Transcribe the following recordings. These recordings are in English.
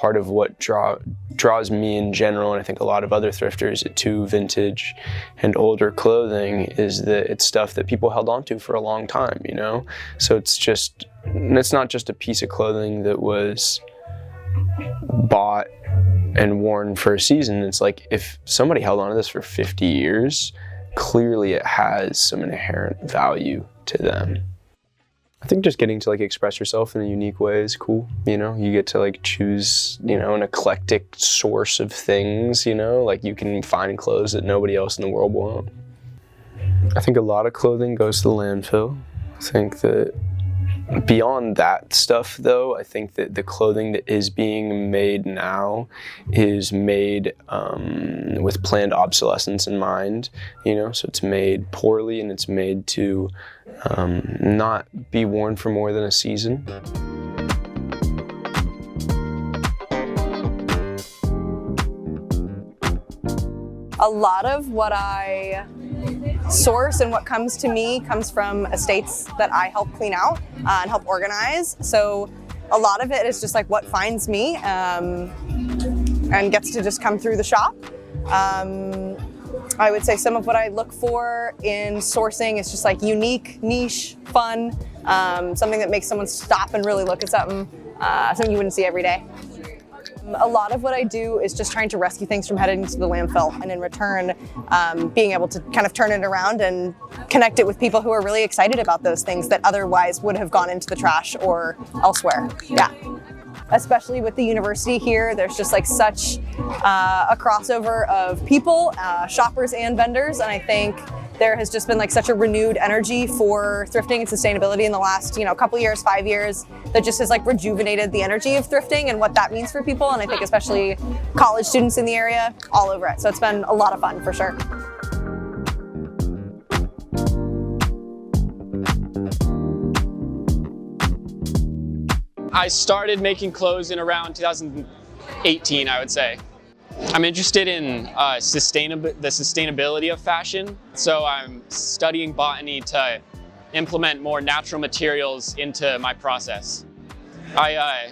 part of what draws me in general, and I think a lot of other thrifters, to vintage and older clothing, is that it's stuff that people held on to for a long time, you know? So it's not just a piece of clothing that was bought and worn for a season. It's like, if somebody held on to this for 50 years, clearly it has some inherent value to them. I think just getting to like express yourself in a unique way is cool, you know? You get to like choose, you know, an eclectic source of things, you know? Like you can find clothes that nobody else in the world will own. I think a lot of clothing goes to the landfill. I think that beyond that stuff, though, I think that the clothing that is being made now is made with planned obsolescence in mind, you know? So it's made poorly, and it's made to not be worn for more than a season. A lot of what I source and what comes to me comes from estates that I help clean out and help organize. So a lot of it is just like what finds me and gets to just come through the shop. I would say some of what I look for in sourcing is just like unique, niche, fun, something that makes someone stop and really look at something you wouldn't see every day. A lot of what I do is just trying to rescue things from heading to the landfill, and in return, being able to kind of turn it around and connect it with people who are really excited about those things that otherwise would have gone into the trash or elsewhere. Yeah. Especially with the university here, there's just like such a crossover of people, shoppers and vendors, and I think there has just been like such a renewed energy for thrifting and sustainability in the last, couple years, 5 years, that just has like rejuvenated the energy of thrifting and what that means for people. And I think especially college students in the area, all over it. So it's been a lot of fun for sure. I started making clothes in around 2018, I would say. I'm interested in the sustainability of fashion, so I'm studying botany to implement more natural materials into my process. I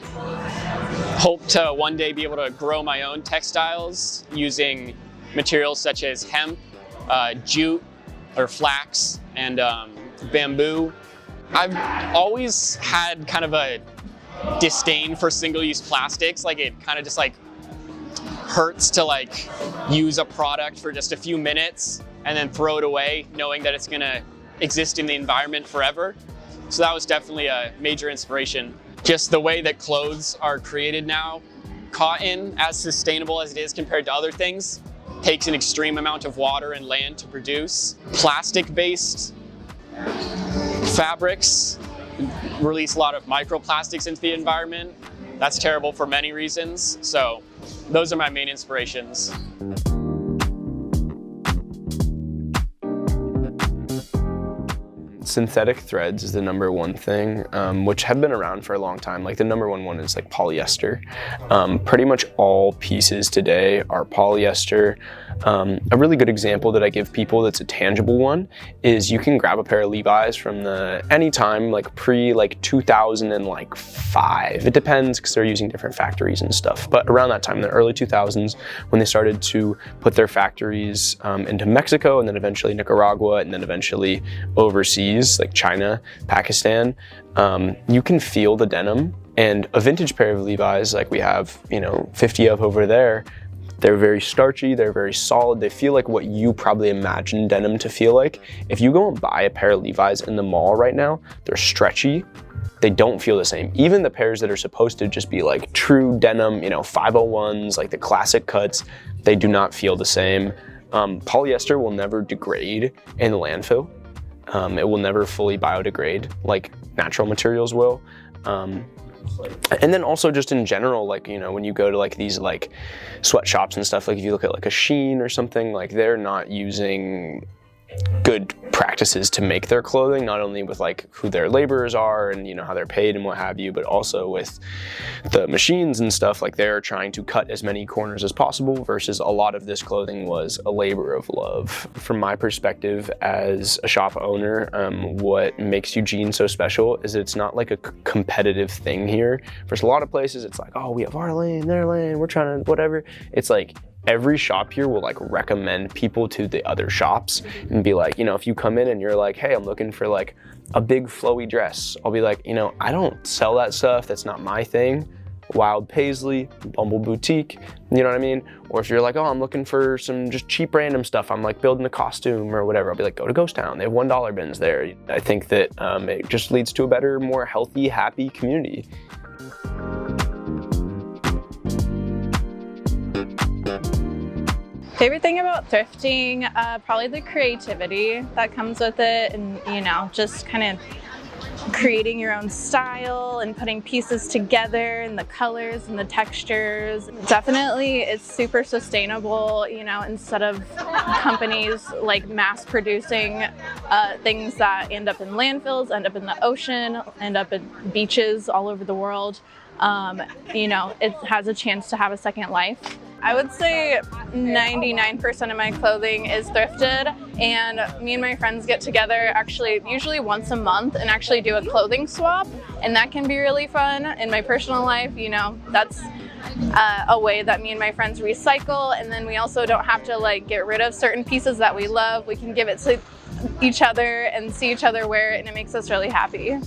hope to one day be able to grow my own textiles using materials such as hemp, jute or flax, and bamboo. I've always had kind of a disdain for single-use plastics. Like, it kind of just like hurts to like use a product for just a few minutes and then throw it away, knowing that it's gonna exist in the environment forever. So that was definitely a major inspiration. Just the way that clothes are created now, cotton, as sustainable as it is compared to other things, takes an extreme amount of water and land to produce. Plastic-based fabrics release a lot of microplastics into the environment. That's terrible for many reasons. So those are my main inspirations. Synthetic threads is the number one thing, which have been around for a long time. Like the number one is like polyester. Pretty much all pieces today are polyester. A really good example that I give people that's a tangible one is you can grab a pair of Levi's from anytime like pre 2005. It depends because they're using different factories and stuff. But around that time, in the early 2000s, when they started to put their factories into Mexico and then eventually Nicaragua and then eventually overseas, like China, Pakistan, you can feel the denim. And a vintage pair of Levi's like we have, 50 of over there, they're very starchy, they're very solid, they feel like what you probably imagine denim to feel like. If you go and buy a pair of Levi's in the mall right now, they're stretchy, they don't feel the same. Even the pairs that are supposed to just be like true denim, 501s, like the classic cuts, they do not feel the same. Polyester will never degrade in the landfill. It will never fully biodegrade like natural materials will. And then also just in general, like, when you go to like these like sweatshops and stuff, like if you look at like a Shein or something, like they're not using good practices to make their clothing, not only with like who their laborers are and, you know, how they're paid and what have you, but also with the machines and stuff. Like, they're trying to cut as many corners as possible, versus a lot of this clothing was a labor of love. From my perspective as a shop owner, what makes Eugene so special is it's not like a competitive thing here. There's a lot of places it's like, oh, we have our lane, their lane, we're trying to whatever. It's like, every shop here will like recommend people to the other shops and be like, you know, if you come in and you're like, hey, I'm looking for like a big flowy dress, I'll be like, you know, I don't sell that stuff, that's not my thing. Wild Paisley, Bumble Boutique, you know what I mean? Or if you're like, oh, I'm looking for some just cheap random stuff, I'm like building a costume or whatever, I'll be like, go to Ghost Town, they have $1 bins there. I think that it just leads to a better, more healthy, happy community. Favorite thing about thrifting, probably the creativity that comes with it, and, you know, just kind of creating your own style and putting pieces together, and the colors and the textures. Definitely it's super sustainable, you know, instead of companies like mass producing things that end up in landfills, end up in the ocean, end up at beaches all over the world. You know, it has a chance to have a second life. I would say 99% of my clothing is thrifted, and me and my friends get together actually usually once a month and actually do a clothing swap, and that can be really fun. In my personal life, you know, that's a way that me and my friends recycle, and then we also don't have to like get rid of certain pieces that we love. We can give it to each other and see each other wear it, and it makes us really happy.